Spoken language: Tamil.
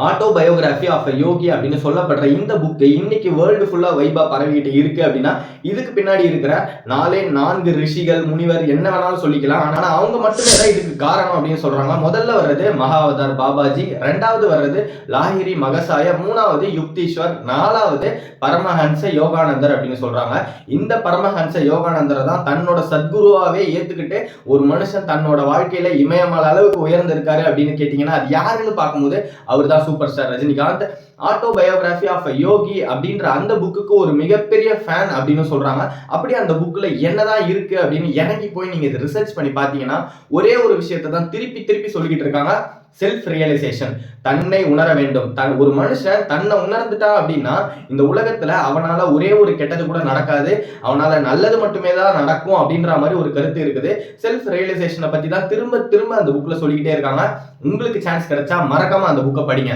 ஆட்டோபயோகிராஃபி ஆஃப் அ யோகி அப்படின்னு சொல்லப்படுற இந்த புக்கு இன்னைக்கு வேர்ல்டு ஃபுல்லா வைபா பரவிக்கிட்டு இருக்கு அப்படின்னா இதுக்கு பின்னாடி இருக்கிற 4 ரிஷிகள் முனிவர் என்ன வேணாலும் சொல்லிக்கலாம். ஆனா அவங்க மட்டுமே தான் இதுக்கு காரணம் அப்படின்னு சொல்றாங்க. முதல்ல வர்றது மகாவதார் பாபாஜி, ரெண்டாவது வர்றது லாஹிரி மகசாய, மூணாவது யுக்தீஸ்வர், நாலாவது பரமஹன்ச யோகானந்தர் அப்படின்னு சொல்றாங்க. இந்த பரமஹன்ச யோகானந்தரை தான் தன்னோட சத்குருவாவே ஏத்துக்கிட்டு ஒரு மனுஷன் தன்னோட வாழ்க்கையில இமயமலை அளவுக்கு உயர்ந்திருக்காரு அப்படின்னு கேட்டீங்கன்னா அது யாருன்னு பார்க்கும்போது அவர் தான் super star Rajinikanth. Autobiography of a yogi அப்படின்ற அந்த புக்குக்கு ஒரு மிகப்பெரிய ஃபேன் அப்படின்னு சொல்றாங்க. அப்படி அந்த புக்ல என்னதான் இருக்கு அப்படின்னு இறங்கி போய் நீங்க இதை ரிசர்ச் பண்ணி பார்த்தீங்கன்னா ஒரே ஒரு விஷயத்தை தான் திருப்பி திருப்பி சொல்லிக்கிட்டு இருக்காங்க. செல்ஃப் ரியலைசேஷன், தன்னை உணர வேண்டும். ஒரு மனுஷன் தன்னை உணர்ந்துட்டா அப்படின்னா இந்த உலகத்துல அவனால ஒரே ஒரு கெட்டது கூட நடக்காது, அவனால நல்லது மட்டுமே தான் நடக்கும் அப்படின்ற மாதிரி ஒரு கருத்து இருக்குது. செல்ஃப் ரியலைசேஷனை பத்தி தான் திரும்ப திரும்ப அந்த புக்ல சொல்லிக்கிட்டே இருக்காங்க. உங்களுக்கு சான்ஸ் கிடைச்சா மறக்காம அந்த புக்கை படிங்க.